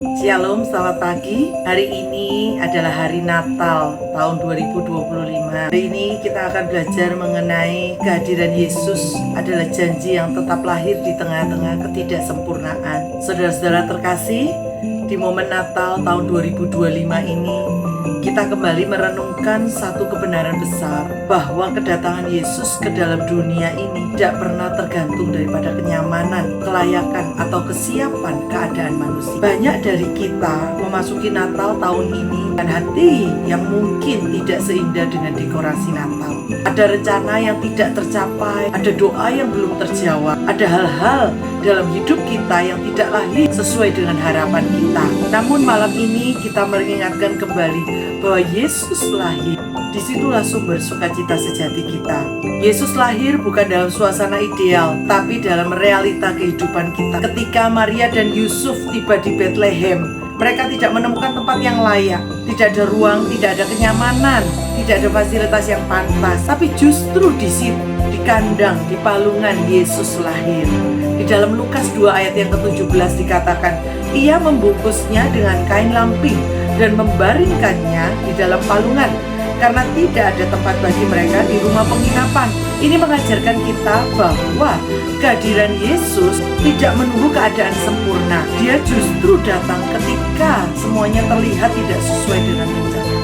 Shalom, selamat pagi. Hari ini adalah hari Natal tahun 2025. Hari ini kita akan belajar mengenai kehadiran Yesus adalah janji yang tetap lahir di tengah-tengah ketidaksempurnaan. Saudara-saudara terkasih, di momen Natal tahun 2025 ini kita kembali merenungkan satu kebenaran besar, bahwa kedatangan Yesus ke dalam dunia ini tidak pernah tergantung daripada kenyamanan, kelayakan, atau kesiapan keadaan manusia. Banyak dari kita memasuki Natal tahun ini dengan hati yang mungkin tidak seindah dengan dekorasi Natal. Ada rencana yang tidak tercapai, ada doa yang belum terjawab, ada hal-hal dalam hidup kita yang tidak lahir sesuai dengan harapan kita. Namun malam ini kita mengingatkan kembali bahwa Yesus lahir. Disitulah sumber sukacita sejati kita. Yesus lahir bukan dalam suasana ideal, tapi dalam realita kehidupan kita. Ketika Maria dan Yusuf tiba di Bethlehem, mereka tidak menemukan tempat yang layak, tidak ada ruang, tidak ada kenyamanan, tidak ada fasilitas yang pantas. Tapi justru di situ, di kandang, di palungan, Yesus lahir. Di dalam Lukas 2 ayat yang ke-17 dikatakan, ia membungkusnya dengan kain lampin dan membaringkannya di dalam palungan, karena tidak ada tempat bagi mereka di rumah penginapan. Ini mengajarkan kita bahwa kehadiran Yesus tidak menunggu keadaan sempurna. Dia justru datang ketika semuanya terlihat tidak sesuai dengan rencana.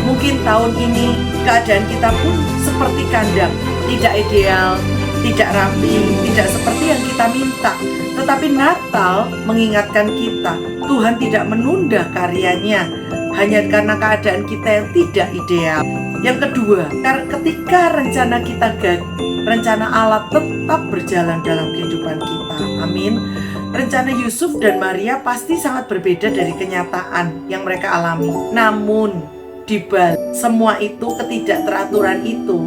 Mungkin tahun ini keadaan kita pun seperti kandang, tidak ideal, tidak rapi, tidak seperti yang kita minta. Tetapi Natal mengingatkan kita, Tuhan tidak menunda karyanya hanya karena keadaan kita yang tidak ideal. Yang kedua, ketika rencana kita gagal, rencana Allah tetap berjalan dalam kehidupan kita. Amin. Rencana Yusuf dan Maria pasti sangat berbeda dari kenyataan yang mereka alami. Namun, di balik semua itu, ketidakteraturan itu,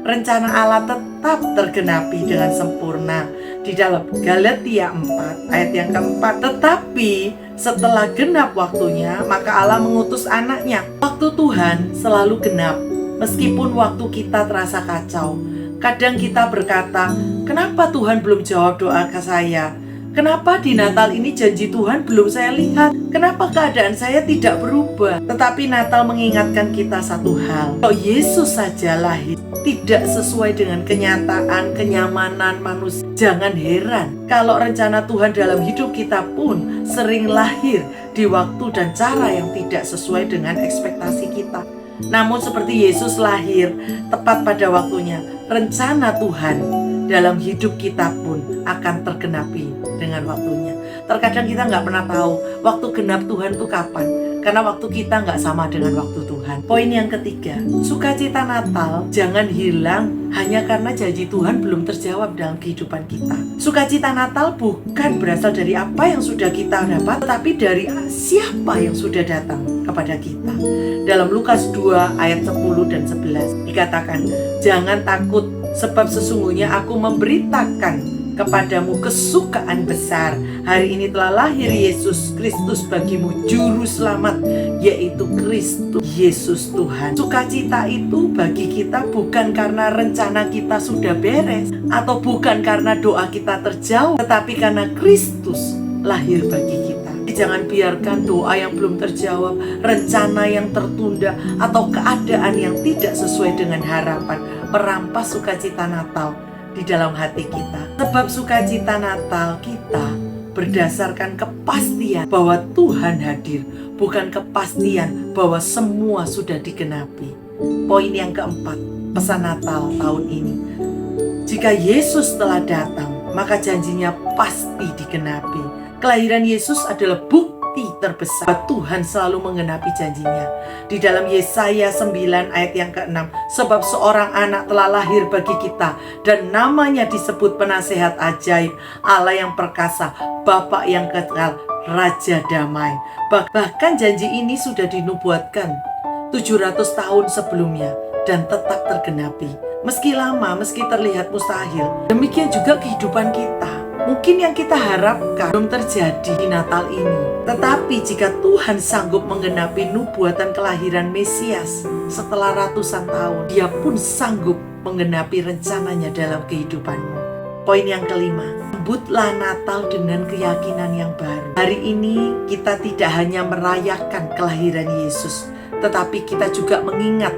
rencana Allah tetap tergenapi dengan sempurna di dalam Galatia 4 ayat yang keempat. Tetapi setelah genap waktunya, maka Allah mengutus anaknya. Waktu Tuhan selalu genap, meskipun waktu kita terasa kacau. Kadang kita berkata, kenapa Tuhan belum jawab doa ke saya? Kenapa di Natal ini janji Tuhan belum saya lihat? Kenapa keadaan saya tidak berubah? Tetapi Natal mengingatkan kita satu hal. Kalau Yesus saja lahir tidak sesuai dengan kenyataan, kenyamanan manusia, jangan heran kalau rencana Tuhan dalam hidup kita pun sering lahir di waktu dan cara yang tidak sesuai dengan ekspektasi kita. Namun seperti Yesus lahir tepat pada waktunya, rencana Tuhan dalam hidup kita pun akan tergenapi dengan waktunya. Terkadang kita nggak pernah tahu waktu genap Tuhan itu kapan, karena waktu kita nggak sama dengan waktu Tuhan. Poin yang ketiga, sukacita Natal jangan hilang hanya karena janji Tuhan belum terjawab dalam kehidupan kita. Sukacita Natal bukan berasal dari apa yang sudah kita dapat, tetapi dari siapa yang sudah datang kepada kita. Dalam Lukas 2 ayat 10 dan 11 dikatakan, jangan takut, sebab sesungguhnya aku memberitakan kepadamu kesukaan besar. Hari ini telah lahir Yesus Kristus bagimu, Juru Selamat, yaitu Kristus Yesus Tuhan. Sukacita itu bagi kita bukan karena rencana kita sudah beres, atau bukan karena doa kita terjawab, tetapi karena Kristus lahir bagi kita. Jangan biarkan doa yang belum terjawab, rencana yang tertunda, atau keadaan yang tidak sesuai dengan harapan merampas sukacita Natal di dalam hati kita. Sebab sukacita Natal kita berdasarkan kepastian bahwa Tuhan hadir, bukan kepastian bahwa semua sudah digenapi. Poin yang keempat, pesan Natal tahun ini. Jika Yesus telah datang, maka janjinya pasti digenapi. Kelahiran Yesus adalah bukti terbesar bahwa Tuhan selalu menggenapi janjinya. Di dalam Yesaya 9 ayat yang ke-6, sebab seorang anak telah lahir bagi kita, dan namanya disebut Penasehat Ajaib, Allah yang perkasa, Bapa yang kekal, Raja Damai. Bahkan janji ini sudah dinubuatkan 700 tahun sebelumnya dan tetap tergenapi. Meski lama, meski terlihat mustahil, demikian juga kehidupan kita. Mungkin yang kita harapkan belum terjadi di Natal ini. Tetapi jika Tuhan sanggup menggenapi nubuatan kelahiran Mesias setelah ratusan tahun, Dia pun sanggup menggenapi rencananya dalam kehidupanmu. Poin yang kelima, Sambutlah Natal dengan keyakinan yang baru. Hari ini kita tidak hanya merayakan kelahiran Yesus, tetapi kita juga mengingat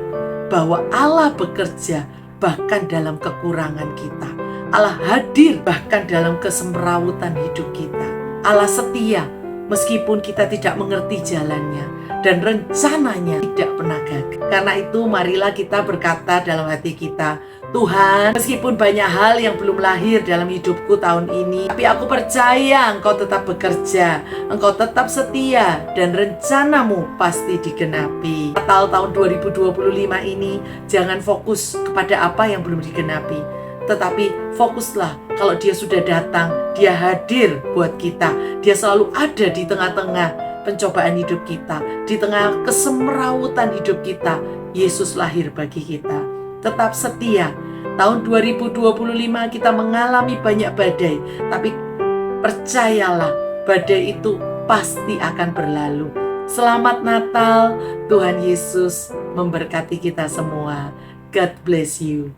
bahwa Allah bekerja bahkan dalam kekurangan kita. Allah hadir bahkan dalam kesemrawutan hidup kita. Allah setia meskipun kita tidak mengerti jalannya, dan rencananya tidak pernah gagal. Karena itu marilah kita berkata dalam hati kita, Tuhan, meskipun banyak hal yang belum lahir dalam hidupku tahun ini, tapi aku percaya Engkau tetap bekerja, Engkau tetap setia, dan rencanamu pasti digenapi. Natal tahun 2025 ini jangan fokus kepada apa yang belum digenapi, tetapi fokuslah kalau Dia sudah datang, Dia hadir buat kita. Dia selalu ada di tengah-tengah pencobaan hidup kita, di tengah kesemrawutan hidup kita. Yesus lahir bagi kita. Tetap setia. Tahun 2025 kita mengalami banyak badai, tapi percayalah, badai itu pasti akan berlalu. Selamat Natal, Tuhan Yesus memberkati kita semua. God bless you.